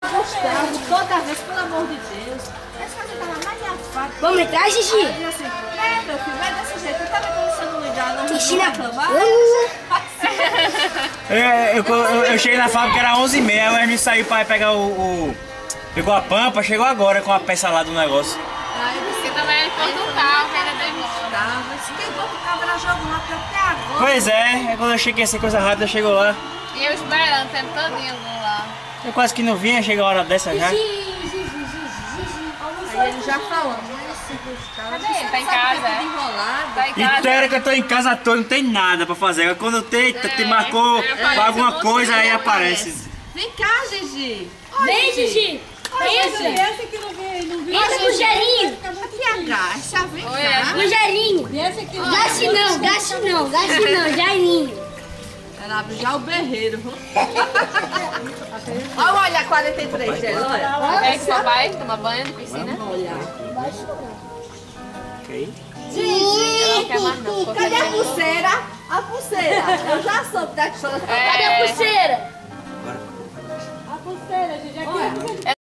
Gustavo, toda vez, pelo amor de Deus. Essa casa tava mais afada. Vamos entrar, Gigi? Aí eu assim, meu filho, vai desse jeito. Eu tava quando você não ligar, não Cristina, reclamar. Eu cheguei na fábrica, era 11h30, mas me saiu pra pegar pegou a pampa, chegou agora com a peça lá do negócio. Aí eu disse, Porque também ele foi do carro, que era demora. tava. Esse que bom que tava era jogo lá até agora. Pois é, quando eu cheguei assim, coisa rápida, chegou lá. E eu esperando o tempo todinho lá. Eu quase que não vinha, chega a hora dessa já. Aí ele já falou, mas esse Gustavo. Cadê ele? Tá em casa, é? Enrolado. Tá em E casa. tem hora que eu tô em casa à toa, não tem nada pra fazer. Agora quando te marcou aparece alguma você, coisa, aí não aparece. Vem cá, Gigi. Vem, Gigi. Entra. Esse que não viu. Entra com o Gerinho. Aqui agacha, vem Oi, cá. Com o Gerinho. Gaste não, Gerinho. Ela abre já o berreiro. Olha, 43 dela, olha. É que só vai tomar banho de piscina? Ok. Ela não quer mais não. ficou Cadê a sem pulseira? A pulseira. Eu já soube da história. É. Cadê a pulseira? A pulseira, Gigi. Aqui.